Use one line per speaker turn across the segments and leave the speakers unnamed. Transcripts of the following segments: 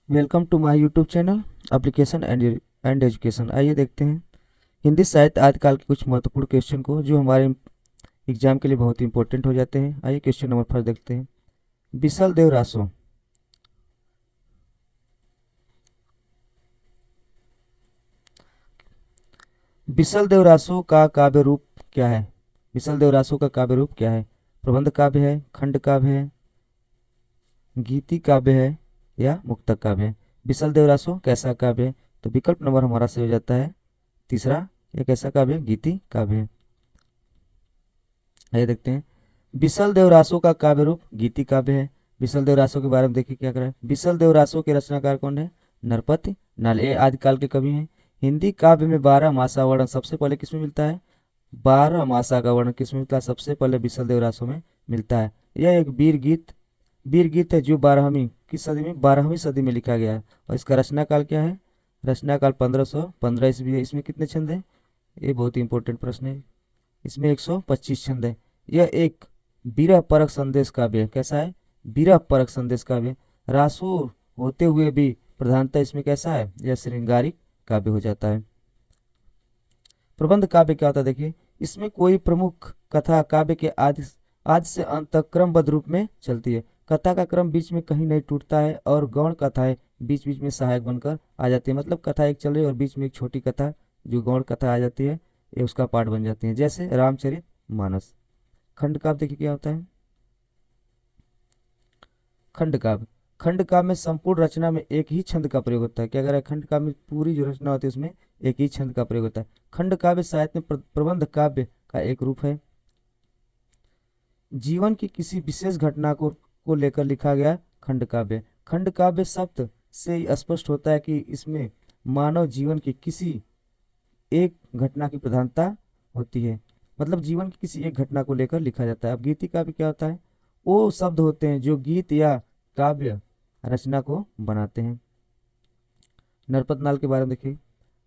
Welcome to my YouTube channel application and education. आइए देखते हैं हिंदी साहित्य आदिकाल के कुछ महत्वपूर्ण क्वेश्चन को जो हमारे एग्जाम के लिए बहुत ही इंपॉर्टेंट हो जाते हैं। आइए क्वेश्चन नंबर फर्स्ट देखते हैं। बिसल देव रासो। बिसल देव रासो का काव्य रूप क्या है? बिसल देव रासो का काव्य रूप क्या है? प्रबंध काव्य है, खंड काव्य है, गीति काव्य है या मुक्तक काव्य है? बिसल देव रासो कैसा काव्य है? तो विकल्प नंबर हमारा सही हो जाता है तीसरा। यह कैसा काव्य है? गीति काव्य है। आइए देखते हैं। बिसल देव रासो का काव्य रूप गीति काव्य है। बिसल देव रासो के बारे में देखिए क्या करें। बिसल देव रासो के रचनाकार कौन है? नरपति नाल। ये आदिकाल के कवि हैं। हिंदी काव्य में 12 मासा वर्णन सबसे पहले किसमें मिलता है? 12 मासा का वर्णन किसमें मिलता है? सबसे पहले बिसल देव रासो में मिलता है। यह एक वीर गीत है जो 12वीं किस सदी में? 12वीं सदी में लिखा गया है। और इसका रचना काल क्या है? रचना काल 1515 ईस्वी है। इसमें कितने छंद है? ये बहुत ही इंपॉर्टेंट प्रश्न है। इसमें 125 छंद है। यह एक विरह परक संदेश काव्य है। कैसा है? विरह परक संदेश काव्य। रासो होते हुए भी प्रधानता इसमें कैसा है? यह श्रृंगारिक काव्य हो जाता है। प्रबंध काव्य क्या होता है देखिए। इसमें कोई प्रमुख कथा काव्य के आदि से अंत तक क्रमबद्ध रूप में चलती है। कथा का क्रम बीच में कहीं नहीं टूटता है और गौण कथाएं बीच बीच में सहायक बनकर आ जाती है। मतलब कथा एक चल रही है और बीच में एक छोटी कथा जो गौण कथा आ जाती है, ये उसका पार्ट बन जाती है। जैसे रामचरित मानस। खंड काव्य देखिए क्या होता है। खंड काव्य। खंड काव्य में संपूर्ण रचना में एक ही छंद का प्रयोग होता है। क्या कह रहा है? खंड काव्य में पूरी जो रचना होती है उसमें एक ही छंद का प्रयोग होता है। खंड काव्य साहित्य में प्रबंध काव्य का एक रूप है। जीवन की किसी विशेष घटना को लेकर लिखा गया खंड काव्य। खंड काव्य शब्द से ही स्पष्ट होता है कि इसमें मानव जीवन की किसी एक घटना की प्रधानता होती है। मतलब जीवन की किसी एक घटना को लेकर लिखा जाता है। अब गीति काव्य क्या होता है? वो शब्द होते हैं जो गीत या काव्य रचना को बनाते हैं। नरपत नाल के बारे में देखिए।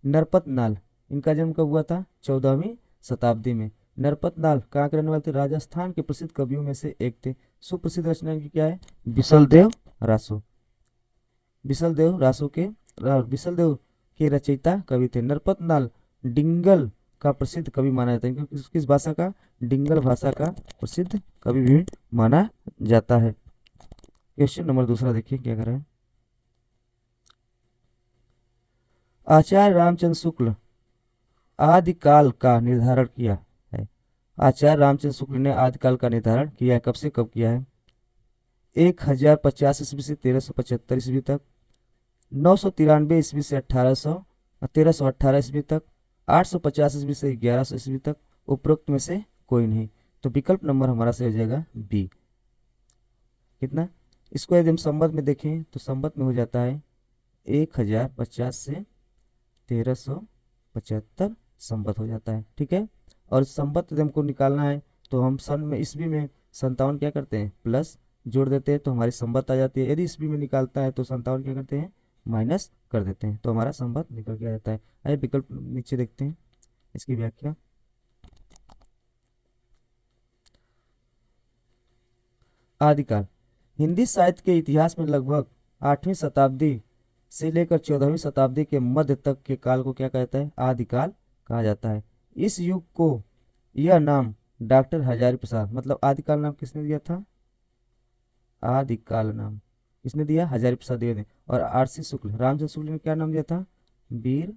नरपत नाल इनका जन्म कब हुआ था? 14वीं शताब्दी में। नरपत नाल कहाँ के रहने वाले थे? राजस्थान के प्रसिद्ध कवियों में से एक थे। सुप्रसिद्ध रचना इनकी क्या है? बिसल देव रासो। बिसल देव रासो के बिसल देव के रचयिता कवि थे। नरपत नाल डिंगल का प्रसिद्ध कवि माना जाता है। इनको किस भाषा का? डिंगल भाषा का प्रसिद्ध कवि भी माना जाता है। क्वेश्चन नंबर दूसरा देखिए क्या कर रहे हैं। आचार्य रामचंद्र शुक्ल आदिकाल का निर्धारण किया है। आचार्य रामचंद्र शुक्ल ने आदिकाल का निर्धारण किया है। कब से कब किया है? 1050 ईस्वी से 1375 ईस्वी तक, 993 ईस्वी से 1318 ईस्वी तक, 850 ईस्वी से 1100 ईस्वी तक, उपरोक्त में से कोई नहीं। तो विकल्प नंबर हमारा सही हो जाएगा बी। कितना? इसको यदि हम संबत में देखें तो संबत में हो जाता है 1050 से 1375 संबत हो जाता है। ठीक है। और संबत यदि हमको निकालना है तो हम सन में ईस्वी में 57 क्या करते हैं? प्लस जोड़ देते हैं तो हमारी संबत आ जाती है। यदि ईस्वी में निकालता है तो 57 क्या करते हैं? माइनस कर देते हैं तो हमारा संबत निकल के आ जाता है। आइए विकल्प नीचे देखते हैं इसकी व्याख्या। आदिकाल हिंदी साहित्य के इतिहास में लगभग 8वीं शताब्दी से लेकर 14वीं शताब्दी के मध्य तक के काल को क्या कहता है? आदिकाल कहा जाता है। इस युग को यह नाम डॉक्टर हजारी प्रसाद, मतलब आदिकाल नाम किसने दिया था? आदिकाल नाम किसने दिया? हजारी प्रसाद द्विवेदी। और आरसी शुक्ल, रामचंद्र शुक्ल ने क्या नाम दिया था? वीर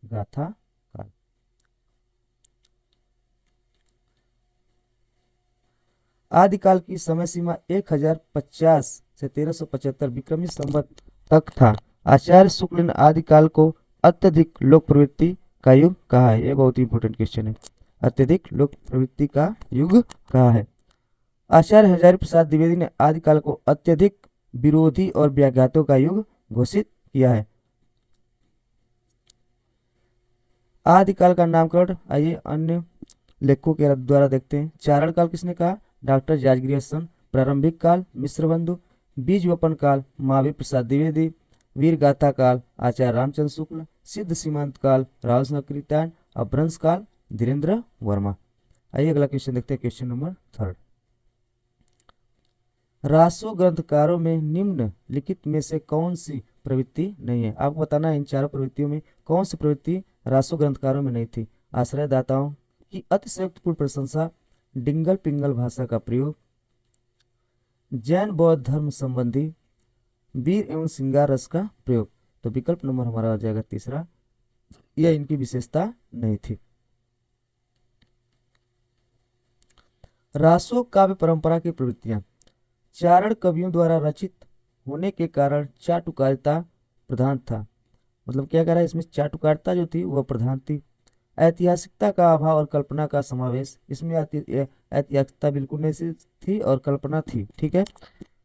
गाथा काल। आदिकाल की समय सीमा 1050 से 1375 विक्रमी संवत तक था। आचार्य शुक्ल ने आदिकाल को अत्यधिक लोक प्रवृत्ति का युग कहा है। ये बहुत ही इंपॉर्टेंट क्वेश्चन है। अत्यधिक लोक प्रवृत्ति का युग कहा है। आचार्य हजारी प्रसाद द्विवेदी ने आदिकाल को अत्यधिक विरोधी और व्याघातों का युग घोषित किया है। आदिकाल का नामकरण आइए अन्य लेखकों के द्वारा देखते हैं। चारण काल किसने कहा? डॉक्टर जाजगीरियसन। प्रारंभिक काल मिश्रबंधु। बीज वपन काल महावीर प्रसाद द्विवेदी। वीर गाथा काल आचार्य रामचंद्र शुक्ल। सिद्ध सीमांत काल राजनाथ कृत्यायन। अपभ्रंश काल धीरेन्द्र वर्मा। आइए अगला क्वेश्चन देखते हैं। Question number third. रासो ग्रंथकारों में निम्न लिखित में से कौन सी प्रवृत्ति नहीं है। आपको बताना है इन चारों प्रवृत्तियों में कौन सी प्रवृत्ति रासो ग्रंथकारों में नहीं थी। आश्रयदाताओं की अतिशयोक्तिपूर्ण प्रशंसा, डिंगल पिंगल भाषा का प्रयोग, जैन बौद्ध धर्म संबंधी वीर एवं श्रृंगार रस का प्रयोग। तो विकल्प नंबर हमारा हो जाएगा तीसरा, यह इनकी विशेषता नहीं थी। रासो काव्य परंपरा की प्रवृत्तियां, चारण कवियों द्वारा रचित होने के कारण चाटुकारिता प्रधान था। मतलब क्या कह रहा है इसमें, चाटुकारिता जो थी वह प्रधान थी। ऐतिहासिकता का अभाव और कल्पना का समावेश, इसमें ऐतिहासिकता बिल्कुल नहीं थी और कल्पना थी। ठीक है।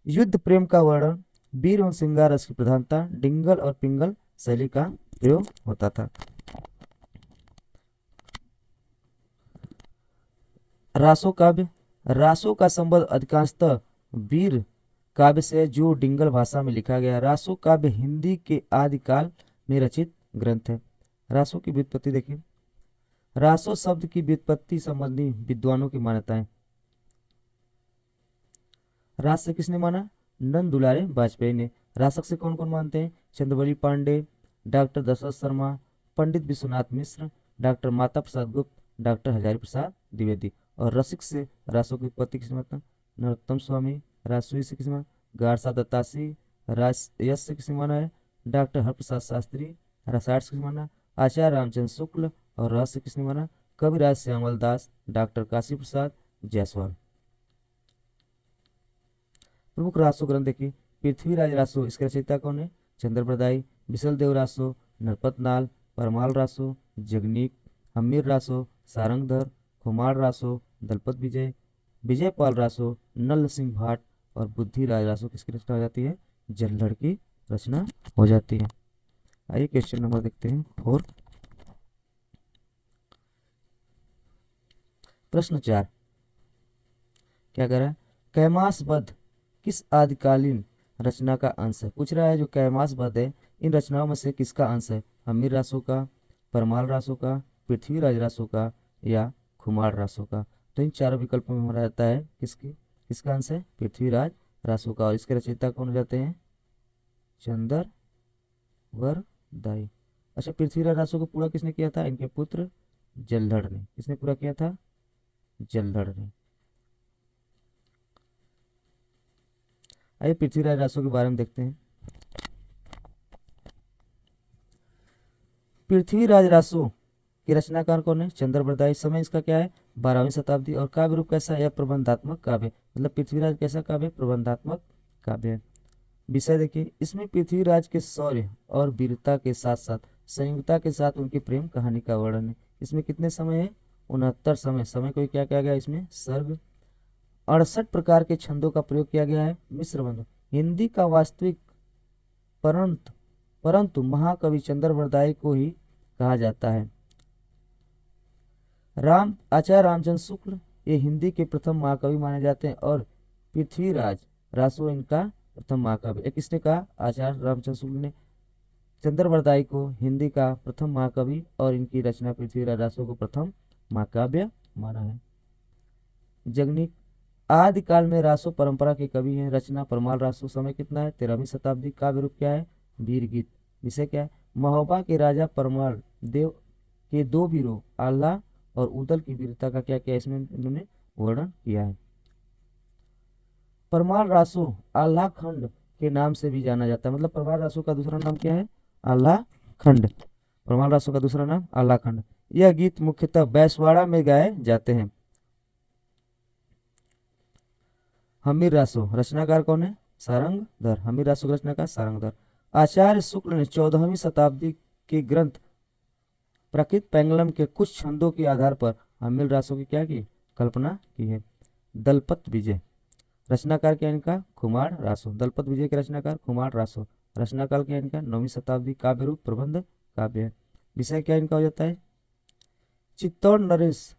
युद्ध प्रेम का वर्णन, वीर एवं श्रृंगार रस की प्रधानता, डिंगल और पिंगल शैली का प्रयोग होता था। रासो काव्य, रासो का संबंध अधिकांशतः वीर काव्य से जो डिंगल भाषा में लिखा गया। रासो काव्य हिंदी के आदिकाल में रचित ग्रंथ है। रासो की व्युत्पत्ति देखिए, रासो शब्द की व्युत्पत्ति संबंधी विद्वानों की मान्यताएं। रास से किसने माना, नंद दुलारे वाजपेयी ने। रासक से कौन कौन मानते हैं, चंद्रवली पांडे, डॉक्टर दशरथ शर्मा, पंडित विश्वनाथ मिश्र, डॉक्टर माता प्रसाद गुप्त, डॉक्टर हजारी प्रसाद द्विवेदी। और रसिक से रासों की उत्पत्ति किसने माना, नरोत्तम स्वामी। राजसूय से किसने माना, गारसा दत्तासी। रास यश से किसने माना है, डॉक्टर हरप्रसाद शास्त्री। रसायन से किसने माना, आचार्य रामचंद्र शुक्ल। और रस से किसने माना, कविराज श्यामल दास, डॉक्टर काशी प्रसाद जायसवाल। प्रमुख रासो ग्रंथ देखिए, पृथ्वीराज रासो, इसके रचयिता कौन है, चंद्रप्रदाई। विसल देव रासो, नरपत नाल, परमाल रासो, जगनीक, हमीर रासो, सारंगधर, खुमार रासो, दलपत विजय, विजयपाल रासो, नल सिंह भाट और बुद्धिराज रासो किसकी रचना हो जाती है, जल्लड़ की रचना हो जाती है। आइए क्वेश्चन नंबर देखते हैं 4। प्रश्न 4 क्या कह रहा है, कैमासबद्ध किस आदिकालीन रचना का अंश है। पूछ रहा है जो कैमासबद्ध है इन रचनाओं में से किसका अंश है, हमीर रासो का, परमाल रासो का, पृथ्वीराज रासो का या खुमार रासो का। तो इन चारों विकल्पों में हमारा रहता है किसका अंश है, पृथ्वीराज रासो का। और इसके रचयिता कौन हो जाते हैं, चंद्रवरदाई। अच्छा, पृथ्वीराज रासो को पूरा किसने किया था, इनके पुत्र जल्लड़ ने। किसने पूरा किया था, जल्लड़ ने। आइए पृथ्वीराज रासो के बारे में देखते हैं। पृथ्वीराज रासो के रचनाकार कौन है, चंद्रवरदाई। समय इसका क्या है, 12वीं शताब्दी। और काव्य रूप कैसा है, यह प्रबंधात्मक काव्य। मतलब पृथ्वीराज कैसा काव्य, प्रबंधात्मक काव्य है। विषय देखिए, इसमें पृथ्वीराज के शौर्य और वीरता के साथ साथ संयुक्ता के साथ उनकी प्रेम कहानी का वर्णन है। इसमें कितने समय है, 69 समय। समय को क्या किया गया इसमें, सर्ग। 68 प्रकार के छंदों का प्रयोग किया गया है, मिश्र बंधु। हिंदी का वास्तविक परंतु महाकवि चंद्रवरदाई को ही कहा जाता है। आचार्य रामचंद्र शुक्ल ये हिंदी के प्रथम महाकवि माने जाते हैं और पृथ्वीराज रासो इनका प्रथम महाकाव्य। एक किसने कहा, आचार्य रामचंद्र शुक्ल ने चंद्रवरदाई को हिंदी का प्रथम महाकवि और इनकी रचना पृथ्वीराज रासो को प्रथम महाकाव्य माना है। जगनीक आदिकाल में रासो परंपरा के कवि हैं। रचना परमाल रासो। समय कितना है, 13वीं शताब्दी। काव्य रूप क्या है, वीर गीत। विषय क्या है, महोबा के राजा परमाल देव के दो वीरों आल्हा और उदल की वीरता का क्या किया इसमें इन्होंने वर्णन किया है। परमाल रासो आल्हा खंड के नाम से भी जाना जाता है। मतलब परमाल रासो का दूसरा नाम क्या है, आल्हा खंड। परमाल रासो का दूसरा नाम आल्हा खंड। यह गीत मुख्यतः बैसवाड़ा में गाए जाते हैं। हमीर रासो रचनाकार कौन है, सारंगधर। हमीर रासो रचनाकार सारंगधर। आचार्य शुक्ल ने 14वीं शताब्दी के ग्रंथ प्रकृत पैंगलम के कुछ छंदों के आधार पर हमीर रासो की क्या की कल्पना की है। दलपत विजय रचनाकार क्या इनका, कुमार रासो। दलपत विजय के रचनाकार कुमार रासो। रचनाकाल क्या इनका, 9वीं शताब्दी। काव्य रूप प्रबंध काव्य है। विषय क्या इनका हो जाता है, चित्तौड़ नरेश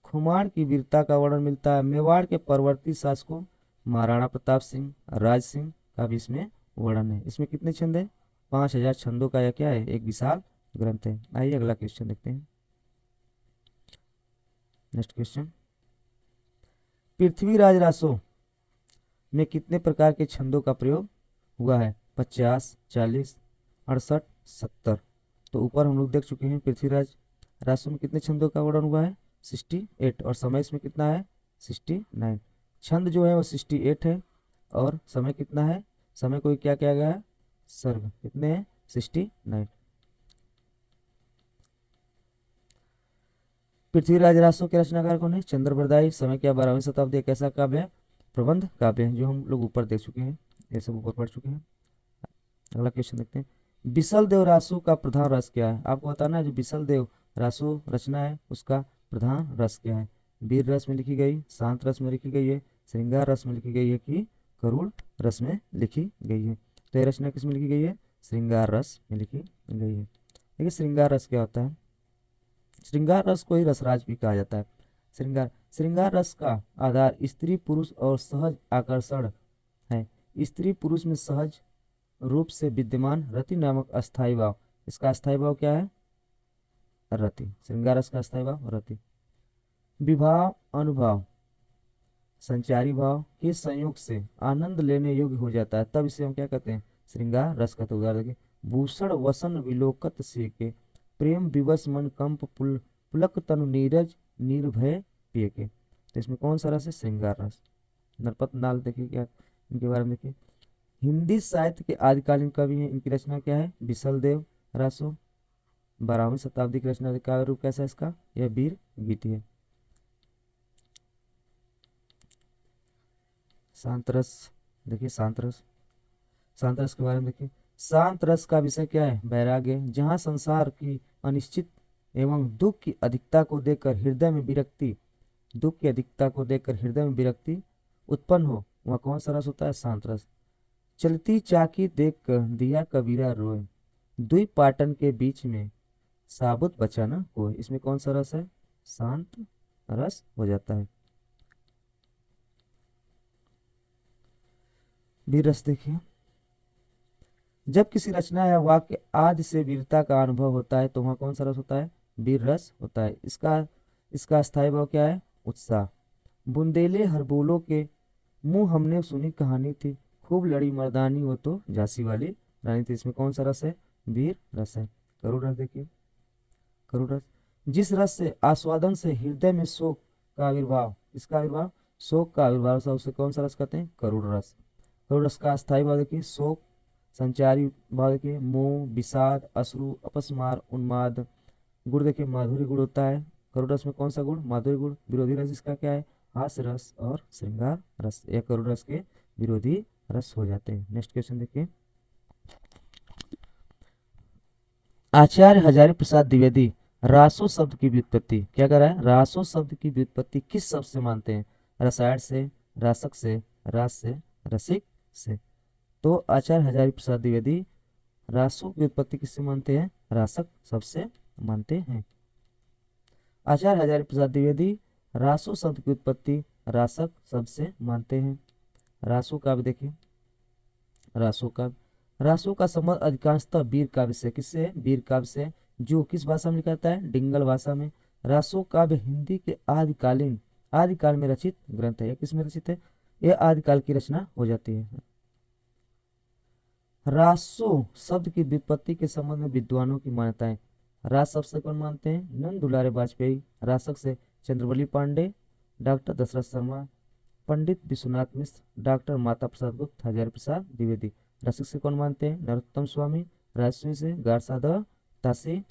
खुमार की वीरता का वर्णन मिलता है। मेवाड़ के परवर्ती शासकों महाराणा प्रताप सिंह, राज सिंह का भी इसमें वर्णन है। इसमें कितने छंद है, 5000 छंदों का यह क्या है, एक विशाल ग्रंथ है। आइए अगला क्वेश्चन देखते हैं। नेक्स्ट क्वेश्चन, पृथ्वीराज रासो में कितने प्रकार के छंदों का प्रयोग हुआ है। 50, 40, 68, 70। तो ऊपर हम लोग देख चुके हैं पृथ्वीराज रासो में कितने छंदों का वर्णन हुआ है 68, और समय इसमें कितना है 69। छंद जो है वो 68 है, और समय कितना है, समय को क्या किया गया है सर्ग, कितने हैं 69। पृथ्वीराज रासो के रचनाकार कौन है, चंद्रबरदाई। समय क्या 12वीं शताब्दी एक ऐसा काव्य है, प्रबंध काव्य है, जो हम लोग ऊपर देख चुके हैं, ये सब ऊपर पढ़ चुके हैं। अगला क्वेश्चन देखते हैं, बिसल देव रासो का प्रधान रस क्या है। आपको बताना है जो बिसल देव रासो रचना है उसका प्रधान रस क्या है। वीर रस में लिखी गई, शांत रस में लिखी गई है, श्रृंगार रस में लिखी गई है, कि करुण रस में लिखी गई है। तो यह रचना किस में लिखी गई है, श्रृंगार रस में लिखी गई है। देखिए श्रृंगार रस क्या होता है, श्रृंगार रस को ही रसराज भी कहा जाता है। श्रृंगार श्रृंगार रस का आधार स्त्री पुरुष और सहज आकर्षण है। स्त्री पुरुष में सहज रूप से विद्यमान रति नामक अस्थायी भाव, इसका अस्थायी भाव क्या है रति, श्रृंगार रस का अस्थायी भाव रति। विभाव अनुभव संचारी भाव के संयोग से आनंद लेने योग्य हो जाता है, तब इसे हम क्या कहते हैं श्रृंगार रस कहते हैं। उदाहरण देखिए, भूषण वसन विलोकत से के, प्रेम विवश मन कंप पुलक तनु नीरज निर्भय पिय के। तो इसमें कौन सा रस है श्रृंगार रस। नरपत नाल देखिए क्या इनके बारे में देखिए, हिंदी साहित्य के आदिकालीन कवि हैं, इनकी रचना क्या है बिसल देव रासो। 12वीं शताब्दी की रचना काव्य रूप कैसा है इसका, यह वीर गीति है। शांत रस देखिए, शांत रस, शांत रस के बारे में देखिए, शांत रस का विषय क्या है वैराग्य, जहाँ संसार की अनिश्चित एवं दुख की अधिकता को देखकर हृदय में विरक्ति, दुख की अधिकता को देखकर हृदय में विरक्ति उत्पन्न हो, वह कौन सा रस होता है शांत रस। चलती चाकी देख कर दिया कबीरा रोए, दुई पाटन के बीच में साबुत बचा न कोई, इसमें कौन सा रस है शांत रस हो जाता है। वीर रस देखिए, जब किसी रचना या वाक्य आदि से वीरता का अनुभव होता है तो वहाँ कौन सा रस होता है वीर रस होता है। इसका इसका स्थायी भाव क्या है उत्साह। बुंदेले हरबोलों के मुंह हमने सुनी कहानी थी, खूब लड़ी मर्दानी वो तो झांसी वाली रानी थी, इसमें कौन सा रस है वीर रस है। करुण रस देखिए, करुण रस जिस रस से आस्वादन से हृदय में शोक का आविर्भाव, इसका आविर्भाव शोक का आविर्भाव सा, उसे कौन सा रस कहते हैं करुण रस। करुण रस का स्थायी भाव देखिए शोक, संचारी भाव देखिए मोह विषाद अश्रु अपस्मार उन्माद। गुण देखिए माधुर्य गुण होता है करुण रस में, कौन सा गुण माधुर्य गुण। विरोधी रस इसका क्या है हास्य रस और श्रृंगार रस, यह करुण रस के विरोधी रस हो जाते हैं। नेक्स्ट क्वेश्चन देखिए, आचार्य हजारी प्रसाद द्विवेदी रासो शब्द की व्युत्पत्ति क्या कर रहा है, रासो शब्द की व्युत्पत्ति किस शब्द से मानते हैं, रसायन से, रासक से, रास से, रसिक से। तो आचार्य हजारी प्रसाद द्विवेदी रासो की उत्पत्ति किससे मानते हैं, रासक शब्द से मानते हैं। आचार्य हजारी प्रसाद द्विवेदी रासो शब्द की उत्पत्ति रासक शब्द से मानते हैं। रासो काव्य देखिए, रासो काव्य, रासो का संबंध अधिकांशतः वीर काव्य से, किससे है वीर काव्य से, जो किस भाषा में लिखा जाता है डिंगल भाषा में। रासो काव्य हिंदी के आदिकाल में रचित ग्रंथ है। यह किस में रचित है, यह आदिकाल की रचना हो जाती है। रासो शब्द की व्युत्पत्ति के संबंध में विद्वानों की मान्यताएं, रास शब्द से कौन मानते हैं नंद दुलारे वाजपेयी, रासक से चंद्रवली पांडे, डॉक्टर दशरथ शर्मा, पंडित विश्वनाथ मिश्र, डॉक्टर माता प्रसाद गुप्त, हजारी प्रसाद द्विवेदी। रसिक से कौन मानते हैं नरोत्तम स्वामी, राजस्वी से गारसाद तासी,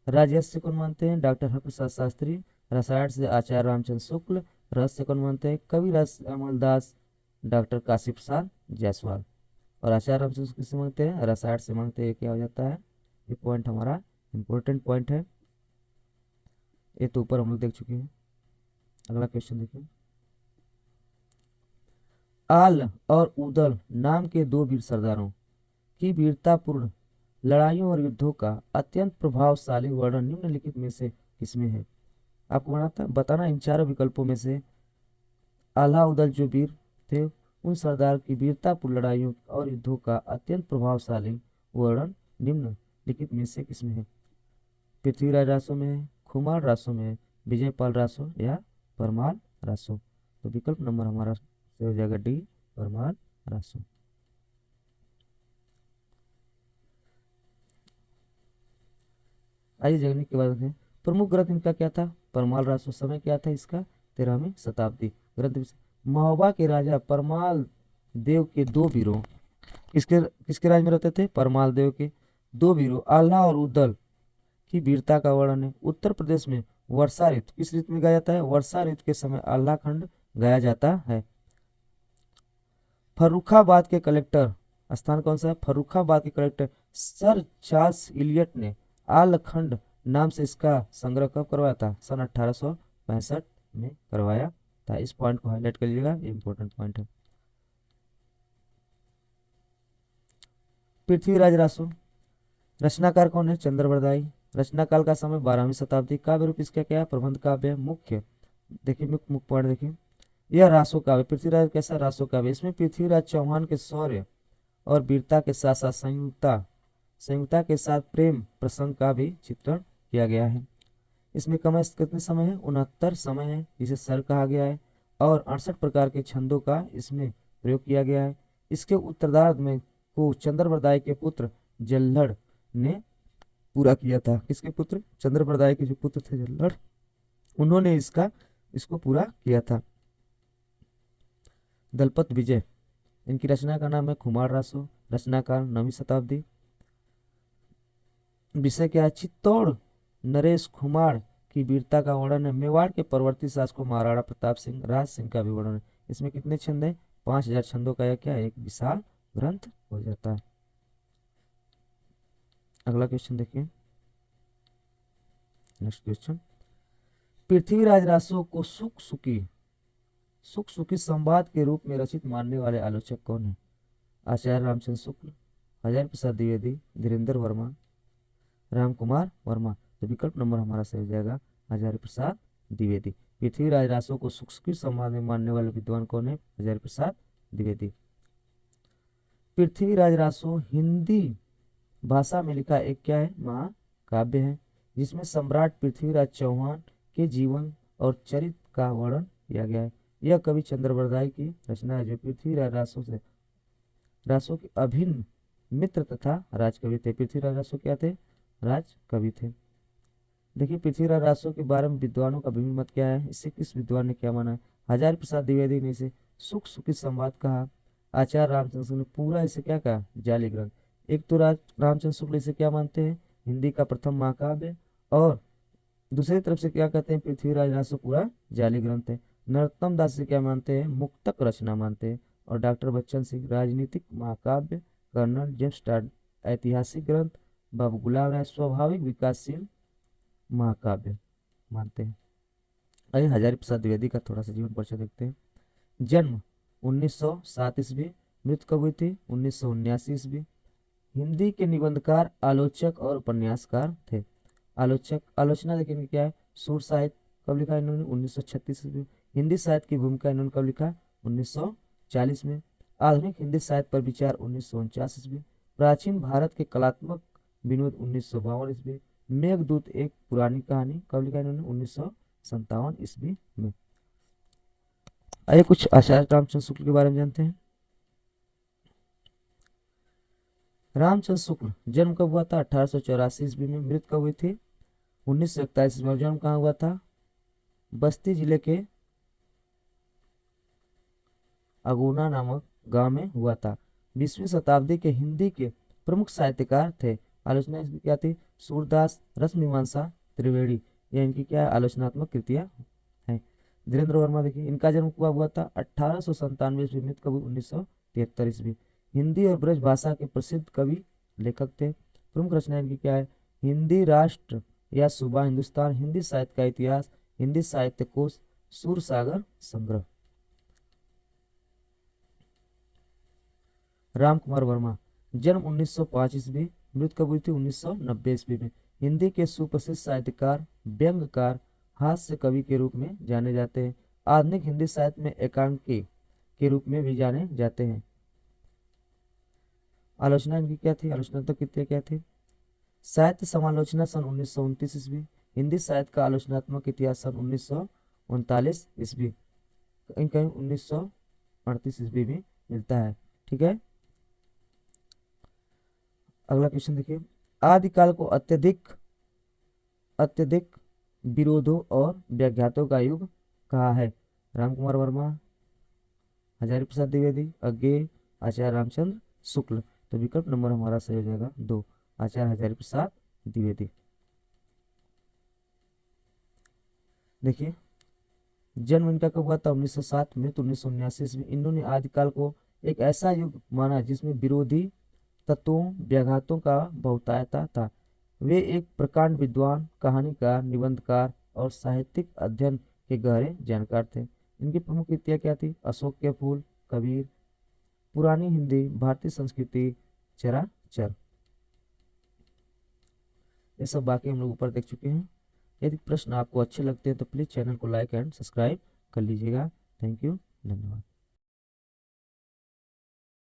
राजयश से कौन मानते हैं डॉक्टर हरप्रसाद शास्त्री, रसायन से आचार्य रामचंद्र शुक्ल, रस से कौन मानते हैं कवि रस अमलदास, डॉक्टर काशी प्रसाद जायसवाल। और आचार्य रामचंद्र किससे मांगते हैं रसायन से मांगते हैं, क्या हो जाता है ये पॉइंट हमारा इंपॉर्टेंट पॉइंट है। ये तो ऊपर हम लोग देख चुके हैं। अगला क्वेश्चन देखिए, आल और उदल नाम के दो वीर सरदारों की वीरतापूर्ण लड़ाइयों और युद्धों का अत्यंत प्रभावशाली वर्णन निम्नलिखित में से किसमें है। आपको बताना इन चारों विकल्पों में से आल्हा उदल जो वीर थे उन सरदार की वीरतापूर्ण लड़ाइयों और युद्धों का अत्यंत प्रभावशाली वर्णन निम्नलिखित में से किसमें है। पृथ्वीराज रासो में है, खुमार रासो में है, विजयपाल रासो या परमाल रासो। तो विकल्प नंबर हमारा से हो जाएगा डी परमाल रासो। आइए जगने के बाद देखें। प्रमुख ग्रंथ इनका क्या था? परमाल रासो। समय क्या था इसका? 13वीं शताब्दी। ग्रंथ महोबा के राजा परमाल देव के दो वीरों, किसके किसके राज में रहते थे? परमाल देव के दो वीरों आल्हा और उदल की वीरता का वर्णन है। उत्तर प्रदेश में वर्षा ऋतु, किस ऋतु में गाया जाता है? वर्षा ऋतु के समय आल्हा खंड गाया जाता है। फर्रुखाबाद के कलेक्टर, स्थान कौन सा है? फर्रुखाबाद के कलेक्टर सर चार्ल्स इलियट ने आलखंड नाम से इसका संग्रह कब करवाया था? सन 1865 में करवाया था। इस पॉइंट को हाईलाइट कर लीजिएगा, इंपॉर्टेंट पॉइंट है। पृथ्वीराज रासो, रचनाकार कौन है? चंद्रबरदाई। रचना काल का समय 12वीं शताब्दी। काव्य रूप इसका क्या है? प्रबंध काव्य। मुख्य देखिए, मुख्य पॉइंट देखिए, यह रासो काव्य पृथ्वीराज कैसा रासो काव्य? इसमें पृथ्वीराज चौहान के शौर्य और वीरता के साथ साथ संयुक्ता के साथ प्रेम प्रसंग का भी चित्रण किया गया है। इसमें कम कितने समय है? 69 समय है, जिसे सर कहा गया है, और 68 प्रकार के छंदों का इसमें प्रयोग किया गया है। इसके उत्तरार्ध में को चंद्रबरदाई के पुत्र जल्लड़ ने पूरा किया था। किसके पुत्र? चंद्रबरदाई के जो पुत्र थे जल्लड़, उन्होंने इसको पूरा किया था। दलपत विजय, इनकी रचना का नाम है खुमार रासो। रचनाकार 9वीं शताब्दी। विषय क्या है? चित्तौड़ नरेश खुमार की वीरता का वर्णन है। मेवाड़ के परवर्ती शासकों महाराणा प्रताप सिंह, राज सिंह का भी वर्णन है। इसमें कितने छंद है? 5000 छंदों का यह क्या है? एक विशाल ग्रंथ हो जाता है। अगला क्वेश्चन देखिए, नेक्स्ट क्वेश्चन। पृथ्वीराज रासो को सुख सुखी संवाद के रूप में रचित मानने वाले आलोचक कौन है? आचार्य रामचंद्र शुक्ल, हजारी प्रसाद द्विवेदी, धीरेन्द्र वर्मा, राम कुमार वर्मा। तो विकल्प नंबर हमारा सही हो जाएगा हजारी प्रसाद द्विवेदी। पृथ्वीराज रासो को सुख संवाद में मानने वाले विद्वान कौन है? हजारी प्रसाद द्विवेदी। पृथ्वीराज रासो हिंदी भाषा में लिखा एक क्या है? महाकाव्य है, जिसमें सम्राट पृथ्वीराज चौहान के जीवन और चरित्र का वर्णन किया गया है। यह कवि चंद्रबरदाई की रचना है, जो पृथ्वीराज रासो के अभिन्न मित्र तथा राजकवि थे। पृथ्वीराज रासो क्या थे? राजकवि थे। देखिए, पृथ्वीराज रासो के बारे में विद्वानों का विभिन्न मत क्या है? इसे किस विद्वान ने क्या माना है? हजारी प्रसाद द्विवेदी ने इसे सुख सुखी संवाद कहा। आचार्य रामचंद्र शुक्ल ने पूरा इसे क्या कहा? जाली ग्रंथ। एक तो रामचंद्र शुक्ल इसे क्या मानते हैं? हिंदी का प्रथम महाकाव्य, और दूसरी तरफ से क्या कहते हैं? पृथ्वीराज रासो पूरा जाली ग्रंथ है। नरोत्तम दास से क्या मानते हैं? मुक्तक रचना मानते हैं। और डॉक्टर बच्चन सिंह राजनीतिक महाकाव्य, कर्नल जेम्स टॉड ऐतिहासिक ग्रंथ, बाबू गुलाब राय स्वाभाविक विकासशील महाकाव्य मानते हैं। आइए हजारी प्रसाद द्विवेदी का थोड़ा सा जीवन परिचय देखते हैं। जन्म 1907 ईस्वी, मृत्यु कब हुई थी? 1979 ईस्वी। हिंदी के निबंधकार, आलोचक और उपन्यासकार थे। आलोचना देखेंगे क्या है? सूर साहित्य कब लिखा इन्होंने? 1936 ईस्वी। हिंदी साहित्य की भूमिका इन्होंने कब लिखा? 1940 में। आधुनिक हिंदी साहित्य पर विचार 1949 ईस्वी। प्राचीन भारत के कलात्मक विनोद 1952 ईस्वी। मेघदूत एक पुरानी कहानी कब लिखा इन्होंने? 1957 ईस्वी में। आइए कुछ आचार्य रामचंद्र शुक्ल के बारे में जानते हैं। रामचंद्र शुक्ल जन्म कब हुआ था? 1884 ईस्वी में। मृत्यु कब हुई थी? 1941 में। जन्म कहाँ हुआ था? बस्ती जिले के अगुना नामक गांव में हुआ था। 20वीं शताब्दी के हिंदी के प्रमुख साहित्यकार थे। आलोचना इसकी क्या थी? सूरदास, रसमीमांसा, त्रिवेणी, यह इनकी क्या है? आलोचनात्मक कृतियां हैं। धीरेन्द्र वर्मा देखिए, इनका जन्म कब हुआ था? 1897 ईस्वी। मृत्यु कब? 1973 ईस्वी। हिंदी और ब्रज भाषा के प्रसिद्ध कवि लेखक थे। प्रमुख रचना इनकी क्या है? हिंदी राष्ट्र या सुबह हिंदुस्तान, हिंदी साहित्य का इतिहास, हिंदी साहित्य कोश, सूर सागर संग्रह। राम कुमार वर्मा जन्म 1905 ईस्वी, मृत्यु कब हुई थी? 1990 ईस्वी में। हिंदी के सुप्रसिद्ध साहित्यकार, व्यंग्यकार, हास्य कवि के रूप में जाने जाते हैं। आधुनिक हिंदी साहित्य में एकांकी के रूप में भी जाने जाते हैं। आलोचना इनकी क्या थी? आलोचनात्मक कृतियां क्या थी? साहित्य समालोचना सन 1929 ईस्वी। हिंदी साहित्य का आलोचनात्मक इतिहास सन 1939 ईस्वी, कहीं कहीं 1938 ईस्वी भी मिलता है। ठीक है, अगला क्वेश्चन देखिए। आदिकाल को अत्यधिक अत्यधिक विरोधों और व्याघातों का युग कहा है? राम कुमार वर्मा, हजारी प्रसाद द्विवेदी, अज्ञे, आचार्य रामचंद्र शुक्ल। तो विकल्प नंबर हमारा सही हो जाएगा 2, आचार्य हजारी प्रसाद द्विवेदी। देखिए, जन्म इनका कब हुआ था? 1907 में। तो 1979 ईस्वी। इन्होंने आदिकाल को एक ऐसा युग माना जिसमें विरोधी तत्वों व्याघातों का बहुतायता था। वे एक प्रकांड विद्वान, कहानीकार, निबंधकार और साहित्यिक अध्ययन के गहरे जानकार थे। इनकी प्रमुख कृतियां क्या थी? अशोक के फूल, कबीर, पुरानी हिंदी, भारतीय संस्कृति, चराचर। ये सब बाकी हम लोग ऊपर देख चुके हैं। यदि प्रश्न आपको अच्छे लगते हैं तो प्लीज चैनल को लाइक एंड सब्सक्राइब कर लीजिएगा। थैंक यू, धन्यवाद।